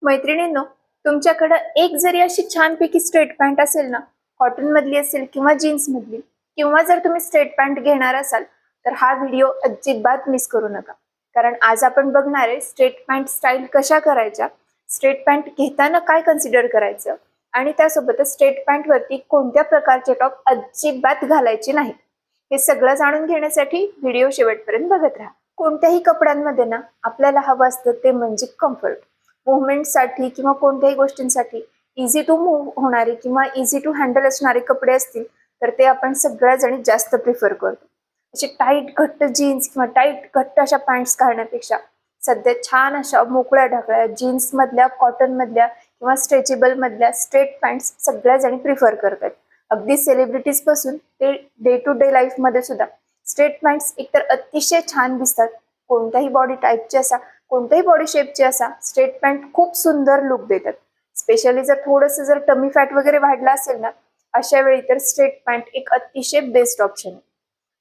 मैत्रिणींनो, तुमच्याकडे एक जरी अशी छानपैकी स्ट्रेट पॅन्ट असेल ना, कॉटन मधली असेल किंवा जीन्स मधली, किंवा जर तुम्ही स्ट्रेट पॅन्ट घेणार असाल तर हा व्हिडिओ अजिबात मिस करू नका. कारण आज आपण बघणार आहे स्ट्रेट पॅन्ट स्टाईल कशा करायच्या, स्ट्रेट पॅन्ट घेताना काय कन्सिडर करायचं आणि त्यासोबतच स्ट्रेट पॅन्ट वरती कोणत्या प्रकारचे टॉप अजिबात घालायचे नाही. हे सगळं जाणून घेण्यासाठी व्हिडिओ शेवटपर्यंत बघत राहा. कोणत्याही कपड्यांमध्ये ना आपल्याला हवं असतं ते म्हणजे कम्फर्ट. मुवमेंटसाठी किंवा कोणत्याही गोष्टींसाठी इझी टू मूव्ह होणारे किंवा इझी टू हँडल असणारे कपडे असतील तर ते आपण सगळ्या जणी जास्त प्रिफर करतो. असे टाईट घट्ट जीन्स किंवा टाईट घट्ट अशा पॅन्ट्स घालण्यापेक्षा सध्या छान अशा मोकळ्या ढाकळ्या जीन्स मधल्या, कॉटन मधल्या किंवा स्ट्रेचेबल मधल्या स्ट्रेट पॅन्ट्स सगळ्या जणी प्रिफर करतात. अगदी सेलिब्रिटीज पासून ते डे टू डे लाईफ मध्ये सुद्धा स्ट्रेट पॅन्ट्स एकतर अतिशय छान दिसतात. कोणत्याही बॉडी टाईपचे असा, कोणत्याही बॉडी शेपचे असा, स्ट्रेट पॅन्ट खूप सुंदर लुक देतात. स्पेशली जर थोडंसं जर टमी फॅट वगैरे वाढला असेल ना, अशा वेळी तर स्ट्रेट पॅन्ट एक अतिशय बेस्ट ऑप्शन आहे.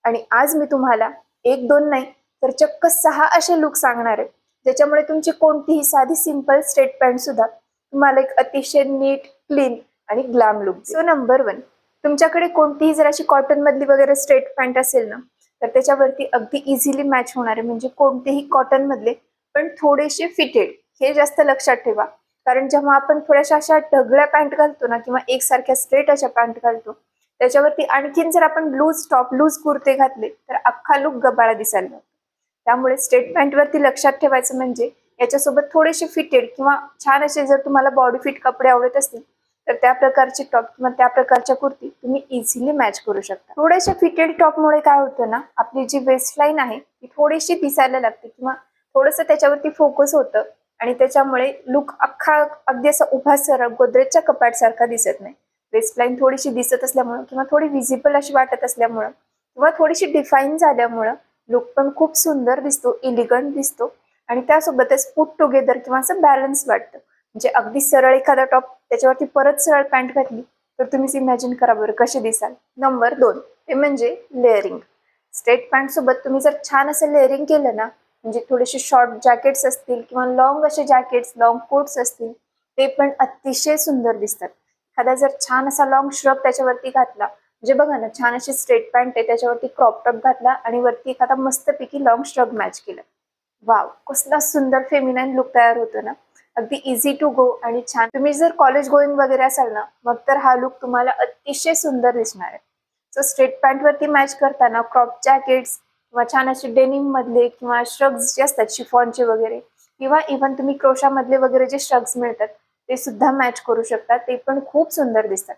आणि आज मी तुम्हाला एक दोन नाही तर चक्क 6 असे लुक सांगणार आहे, ज्याच्यामुळे तुमची कोणतीही साधी सिंपल स्ट्रेट पॅन्ट सुद्धा तुम्हाला एक अतिशय नीट, क्लीन आणि ग्लॅम लुक. सो नंबर 1, तुमच्याकडे कोणतीही जर अशी कॉटन मधली वगैरे स्ट्रेट पॅन्ट असेल ना, तर त्याच्यावरती अगदी इझिली मॅच होणारे म्हणजे कोणतेही कॉटन मधले पण थोडेसे फिटेड, हे जास्त लक्षात ठेवा. कारण जेव्हा आपण थोड्याशा अशा ढगळ्या पॅन्ट घालतो ना किंवा एकसारख्या स्ट्रेट अशा पॅन्ट घालतो, त्याच्यावरती आणखीन जर आपण लूज टॉप, लूज कुर्ते घातले तर अख्खा लुक गबाळा दिसायला लागतो. त्यामुळे स्ट्रेट पॅन्ट वरती लक्षात ठेवायचं म्हणजे याच्यासोबत थोडेसे फिटेड किंवा छान असे जर तुम्हाला बॉडी फिट कपडे आवडत असतील तर त्या प्रकारचे टॉप किंवा त्या प्रकारच्या कुर्ती तुम्ही इझिली मॅच करू शकता. थोडेसे फिटेड टॉप मुळे काय होतं ना, आपली जी वेस्टलाईन आहे ती थोडीशी दिसायला लागते किंवा थोडंसं त्याच्यावरती फोकस होतं आणि त्याच्यामुळे लुक अख्खा अगदी असा उभा सरळ गोदरेजच्या कपाट सारखा दिसत नाही. वेस्टलाईन थोडीशी दिसत असल्यामुळं किंवा थोडी विजिबल अशी वाटत असल्यामुळं किंवा थोडीशी डिफाईन झाल्यामुळं लुक पण खूप सुंदर दिसतो, इलिगंट दिसतो आणि त्यासोबतच पुट टुगेदर किंवा असं बॅलन्स वाटतं. म्हणजे अगदी सरळ एखादा टॉप त्याच्यावरती परत सरळ पॅन्ट घातली तर तुम्हीच इमॅजिन करा बरं कसे दिसाल. नंबर 2, ते म्हणजे लेअरिंग. स्ट्रेट पॅन्ट सोबत तुम्ही जर छान असं लेअरिंग केलं ना, म्हणजे थोडेसे शॉर्ट जॅकेट्स असतील किंवा लॉंग असे जॅकेट्स, लॉंग कोट्स असतील, ते पण अतिशय सुंदर दिसतात. एखादा जर छान असा लॉंग श्रग त्याच्यावरती घातला, म्हणजे बघा ना, छान अशी स्ट्रेट पॅन्ट आहे त्याच्यावरती क्रॉप टॉप घातला आणि वरती एखादा मस्तपैकी लॉंग श्रग मॅच केलं, वाव, कसला सुंदर फेमिनाईन लुक तयार होतो ना. अगदी इझी टू गो आणि छान. तुम्ही जर कॉलेज गोईंग वगैरे असाल ना, मग तर हा लुक तुम्हाला अतिशय सुंदर दिसणार आहे. सो स्ट्रेट पॅन्ट वरती मॅच करताना क्रॉप जॅकेट्स किंवा छान असे डेनिम मधले किंवा श्रग्स जे असतात शिफॉनचे वगैरे किंवा इव्हन तुम्ही क्रोशामधले वगैरे जे श्रग्स मिळतात ते सुद्धा मॅच करू शकता. ते पण खूप सुंदर दिसतात.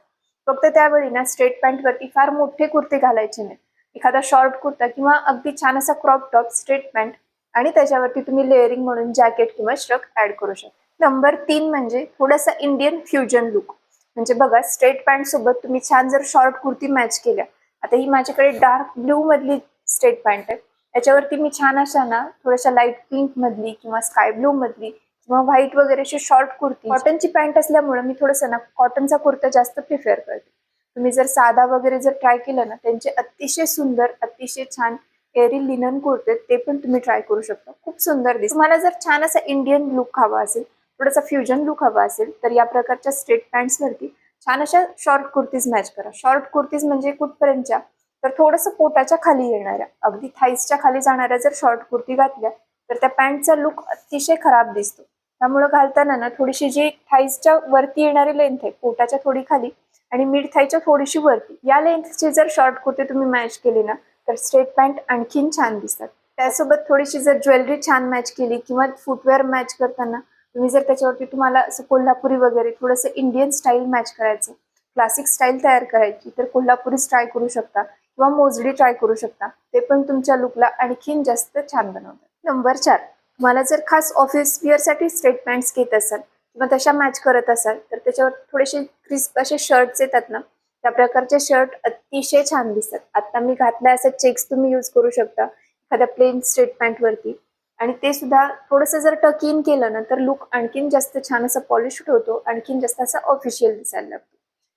फक्त त्यावेळी ना स्ट्रेट पॅन्ट वरती फार मोठे कुर्ते घालायचे नाही. एखादा शॉर्ट कुर्ता किंवा अगदी छान असा क्रॉप टॉप, स्ट्रेट पॅन्ट आणि त्याच्यावरती तुम्ही लेअरिंग म्हणून जॅकेट किंवा श्रग ऍड करू शकता. नंबर 3 म्हणजे थोडासा इंडियन फ्युजन लुक. म्हणजे बघा, स्ट्रेट पॅन्ट सोबत तुम्ही छान जर शॉर्ट कुर्ती मॅच केल्या, आता ही माझ्याकडे डार्क ब्ल्यू मधली स्ट्रेट पॅन्ट आहे, त्याच्यावरती मी छान अशा ना थोड्याशा लाईट पिंक मधली किंवा स्काय ब्लू मधली किंवा व्हाईट वगैरे अशी शॉर्ट कुर्ती, कॉटनची पॅन्ट असल्यामुळे मी थोडंसं ना कॉटनचा कुर्ता जास्त प्रिफर करते. तुम्ही जर साधा वगैरे जर ट्राय केलं ना, त्यांचे अतिशय सुंदर, अतिशय छान एअरी लिनन कुर्ते ते पण तुम्ही ट्राय करू शकता. खूप सुंदर दिसतं. तुम्हाला जर छान असा इंडियन लुक हवा असेल, थोडासा फ्युजन लुक हवा असेल, तर या प्रकारच्या स्ट्रेट पॅन्ट्स वरती छान अशा शॉर्ट कुर्तीज मॅच करा. शॉर्ट कुर्तीज म्हणजे कुठपर्यंतच्या, तर थोडंसं पोटाच्या खाली येणाऱ्या, अगदी थाईसच्या खाली जाणाऱ्या जर शॉर्ट कुर्ती घातल्या तर त्या पॅन्टचा लुक अतिशय खराब दिसतो. त्यामुळे घालताना ना थोडीशी जी थाईसच्या वरती येणारी लेंथ आहे, पोटाच्या थोडी खाली आणि मिड थाईच्या थोडीशी वरती, या लेंथची जर शॉर्ट कुर्ती तुम्ही मॅच केली ना तर स्ट्रेट पॅन्ट आणखीन छान दिसतात. त्यासोबत थोडीशी जर ज्वेलरी छान मॅच केली किंवा फुटवेअर मॅच करताना तुम्ही जर त्याच्यावरती तुम्हाला असं कोल्हापुरी वगैरे थोडंसं इंडियन स्टाईल मॅच करायचं, क्लासिक स्टाईल तयार करायची, तर कोल्हापुरी ट्राय करू शकता किंवा मोजडी ट्राय करू शकता. ते पण तुमच्या लुकला आणखीन जास्त छान बनवतात. नंबर 4, तुम्हाला जर खास ऑफिस वेअरसाठी स्ट्रेट पॅन्ट्स घेत असाल किंवा तशा मॅच करत असाल तर त्याच्यावर थोडेसे क्रिस्प असे शर्ट्स येतात ना, त्या प्रकारचे शर्ट अतिशय छान दिसतात. आता मी घातल्या असं चेक्स तुम्ही यूज करू शकता एखाद्या प्लेन स्ट्रेट पॅन्ट वरती आणि ते सुद्धा थोडंसं जर टक इन केलं ना तर लुक आणखीन जास्त छान असं पॉलिश्ड होतो, आणखीन जास्त असा ऑफिशियल दिसायला लागतो.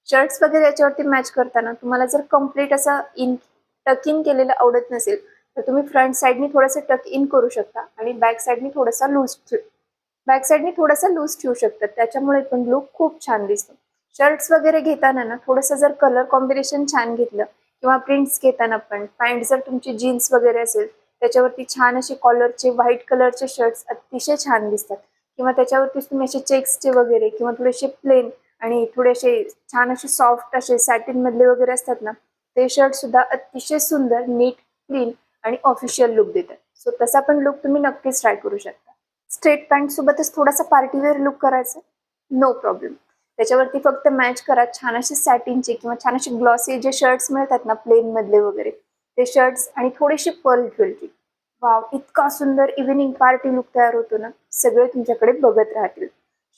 शर्ट्स वगैरे याच्यावरती मॅच करताना तुम्हाला जर कम्प्लीट असं टक इन केलेलं आवडत नसेल तर तुम्ही फ्रंट साईडनी थोडंसं टक इन करू शकता आणि बॅक साईडनी थोडासा लूज बॅक साईडनी थोडासा लूज ठेवू शकतात, त्याच्यामुळे पण लुक खूप छान दिसतो. शर्ट्स वगैरे घेताना ना थोडंसं जर कलर कॉम्बिनेशन छान घेतलं किंवा प्रिंट्स घेताना पण पॅन्ट जर तुमची जीन्स वगैरे असेल त्याच्यावरती छान असे कॉलरचे व्हाईट कलरचे शर्ट्स अतिशय छान दिसतात. किंवा त्याच्यावरती तुम्ही असे चेक्सचे वगैरे किंवा थोडेसे प्लेन आणि थोडेसे छान असे सॉफ्ट असे सॅटिन मधले वगैरे असतात ना, ते शर्ट सुद्धा अतिशय सुंदर, नीट, क्लीन आणि ऑफिशियल लुक देतात. सो तसा पण लुक तुम्ही नक्कीच ट्राय करू शकता. स्ट्रेट पॅन्ट सोबतच थोडासा पार्टीवेअर लुक करायचा, नो प्रॉब्लेम. त्याच्यावरती फक्त मॅच करा छान असे सॅटिनचे किंवा छान असे ग्लॉसी जे शर्ट्स मिळतात ना प्लेन मधले वगैरे, ते शर्ट्स आणि थोडीशी पर्ल ज्वेलरी. वाव, इतका सुंदर इव्हिनिंग पार्टी लुक तयार होतो ना, सगळे तुमच्याकडे बघत राहतील.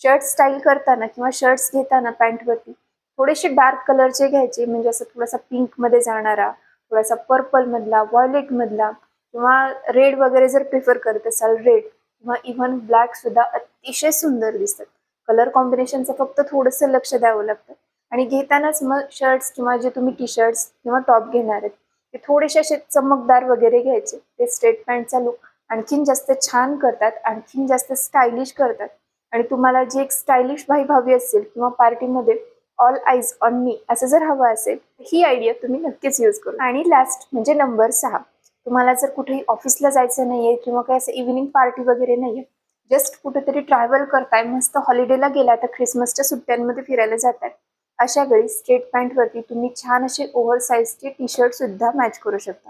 शर्ट स्टाईल करताना किंवा शर्ट्स घेताना पॅन्टवरती थोडेसे डार्क कलरचे घ्यायचे, म्हणजे असं थोडासा पिंक मध्ये जाणारा, थोडासा पर्पल मधला, व्हायलेट मधला किंवा रेड वगैरे जर प्रिफर करत असाल, रेड किंवा इव्हन ब्लॅक सुद्धा अतिशय सुंदर दिसतात. कलर कॉम्बिनेशनचं फक्त थोडंसं लक्ष द्यावं लागतं. आणि घेतानाच मग शर्ट्स किंवा जे तुम्ही टी शर्ट्स किंवा टॉप घेणार आहेत ते थोडेसे असे चमकदार वगैरे घ्यायचे. ते स्ट्रेट पॅन्टचा लुक आणखीन जास्त छान करतात, आणखीन जास्त स्टायलिश करतात. आणि तुम्हाला जी एक स्टायलिश व्हाईब हवी असेल किंवा पार्टीमध्ये ऑल आईज ऑन मी असं जर हवं असेल, ही आयडिया तुम्ही नक्कीच यूज करू. आणि लास्ट म्हणजे नंबर 6, तुम्हाला जर कुठेही ऑफिसला जायचं नाहीये किंवा काही असं इव्हिनिंग पार्टी वगैरे नाहीये, जस्ट कुठेतरी ट्रॅव्हल करताय, मस्त हॉलिडेला गेला तर क्रिसमसच्या सुट्ट्यांमध्ये फिरायला जाताय, अशा वेळी स्ट्रेट पॅन्टवरती तुम्ही छान असे ओव्हर साईजचे टी शर्ट सुद्धा मॅच करू शकता.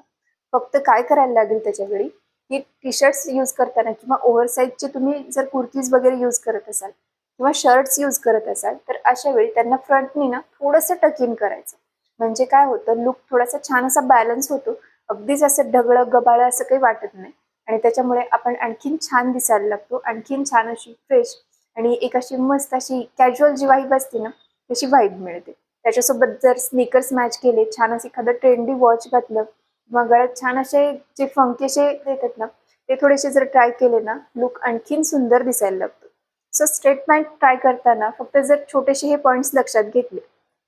फक्त काय करायला लागेल त्याच्या वेळी, की टी शर्ट्स यूज करताना किंवा ओव्हर साईजचे तुम्ही जर कुर्तीज वगैरे यूज करत असाल किंवा शर्ट्स यूज करत असाल तर अशा वेळी त्यांना फ्रंटनी ना थोडंसं टक इन करायचं. म्हणजे काय होतं, लुक थोडासा छान असा बॅलन्स होतो. अगदीच असं ढगळं गबाळं असं काही वाटत नाही आणि त्याच्यामुळे आपण आणखीन छान दिसायला लागतो, आणखीन छान अशी फ्रेश आणि एक अशी मस्त अशी कॅज्युअल जी वाईब असते ना तशी वाईब मिळते. त्याच्यासोबत जर स्नीकर्स मॅच केले, छान असं एखादं ट्रेंडी वॉच घातलं, मग गळ्यात छान असे जे फंकी असे येतात ना ते थोडेसे जर ट्राय केले ना, लुक आणखीन सुंदर दिसायला लागतो. सो स्ट्रेट पॅन्ट ट्राय करताना फक्त जर छोटेसे हे पॉइंट्स लक्षात घेतले.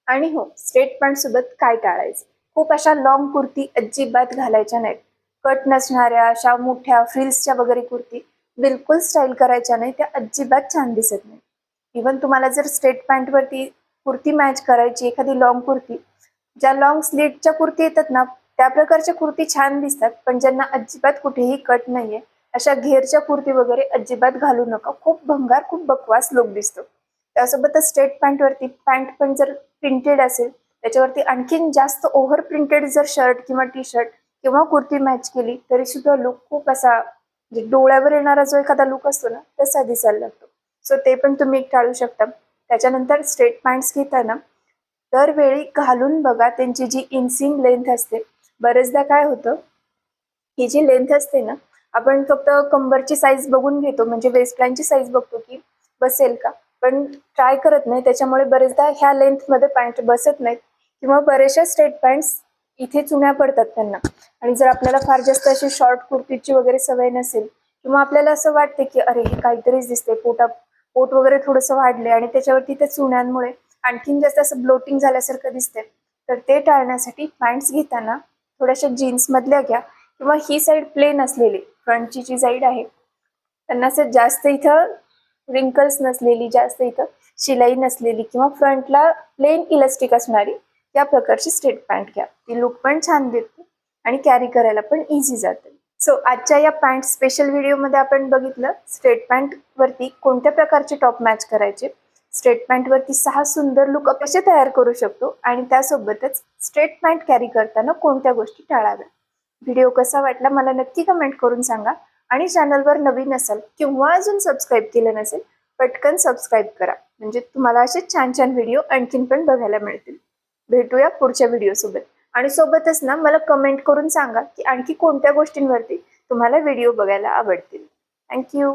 आणि हो, स्ट्रेट पॅन्ट सोबत काय टाळायचं, खूप अशा लॉंग कुर्ती अजिबात घालायच्या नाहीत. कट नसणाऱ्या अशा मोठ्या फ्रिल्सच्या वगैरे कुर्ती बिलकुल स्टाईल करायच्या नाही, त्या अजिबात छान दिसत नाही. इव्हन तुम्हाला जर स्ट्रेट पॅन्टवरती कुर्ती मॅच करायची, एखादी लॉंग कुर्ती, ज्या लॉंग स्लीटच्या कुर्ती येतात ना त्या प्रकारच्या कुर्ती छान दिसतात, पण ज्यांना अजिबात कुठेही कट नाहीये अशा घेरच्या कुर्ती वगैरे अजिबात घालू नका. खूप भंगार, खूप बकवास लुक दिसतो. त्यासोबतच स्ट्रेट पॅन्टवरती पॅन्ट पण जर प्रिंटेड असेल त्याच्यावरती आणखीन जास्त ओव्हर प्रिंटेड जर शर्ट किंवा टी शर्ट किंवा कुर्ती मॅच केली तरी सुद्धा लुक खूप असा म्हणजे डोळ्यावर येणारा जो एखादा लुक असतो ना तसा दिसायला लागतो. सो ते पण तुम्ही टाळू शकता. त्याच्यानंतर स्ट्रेट पॅन्ट्स घेताना दरवेळी घालून बघा त्यांची जी इनसिंग लेंथ असते. बरेचदा काय होतं, ही जी लेंथ असते ना, आपण फक्त कंबरची साईज बघून घेतो, म्हणजे वेस्टलाईनची साईज बघतो की बसेल का, पण ट्राय करत नाही. त्याच्यामुळे बरेचदा ह्या लेंथमध्ये पॅन्ट बसत नाहीत किंवा बऱ्याचशा स्ट्रेट पॅन्ट्स इथे चुण्या पडतात त्यांना. आणि जर आपल्याला फार जास्त अशी शॉर्ट कुर्तीची वगैरे सवय नसेल किंवा आपल्याला असं वाटते की अरे हे काहीतरीच दिसते, पोट वगैरे थोडंसं वाढले आणि त्याच्यावरती त्या चुण्यांमुळे आणखीन जास्त असं ब्लोटिंग झाल्यासारखं दिसते, तर ते टाळण्यासाठी पॅन्ट्स घेताना थोड्याशा जीन्स मधल्या घ्या किंवा ही साईड प्लेन असलेली फ्रंटची जी साईड आहे त्यांना असं जास्त इथं रिंकल्स नसलेली, जास्त इथं शिलाई नसलेली किंवा फ्रंटला प्लेन इलास्टिक असणारी या प्रकारची स्ट्रेट पॅन्ट घ्या. ती लुक पण छान देते आणि कॅरी करायला पण इझी जाते. सो आजच्या या पॅन्ट स्पेशल व्हिडिओमध्ये आपण बघितलं स्ट्रेट पॅन्ट वरती कोणत्या प्रकारचे टॉप मॅच करायचे, स्ट्रेट पॅन्ट वरती 6 सुंदर लुक कसे तयार करू शकतो आणि त्यासोबतच स्ट्रेट पॅन्ट कॅरी करताना कोणत्या गोष्टी टाळाव्या. व्हिडिओ कसा वाटला मला नक्की कमेंट करून सांगा. आणि चॅनलवर नवीन असाल किंवा अजून सबस्क्राईब केलं नसेल पटकन सबस्क्राईब करा, म्हणजे तुम्हाला असे छान छान व्हिडिओ आणखीन पण बघायला मिळतील. भेटूया पुढच्या व्हिडिओ सोबत. आणि सोबतच ना मला कमेंट करून सांगा की आणखी कोणत्या गोष्टींवरती तुम्हाला व्हिडिओ बघायला आवडतील. थँक्यू.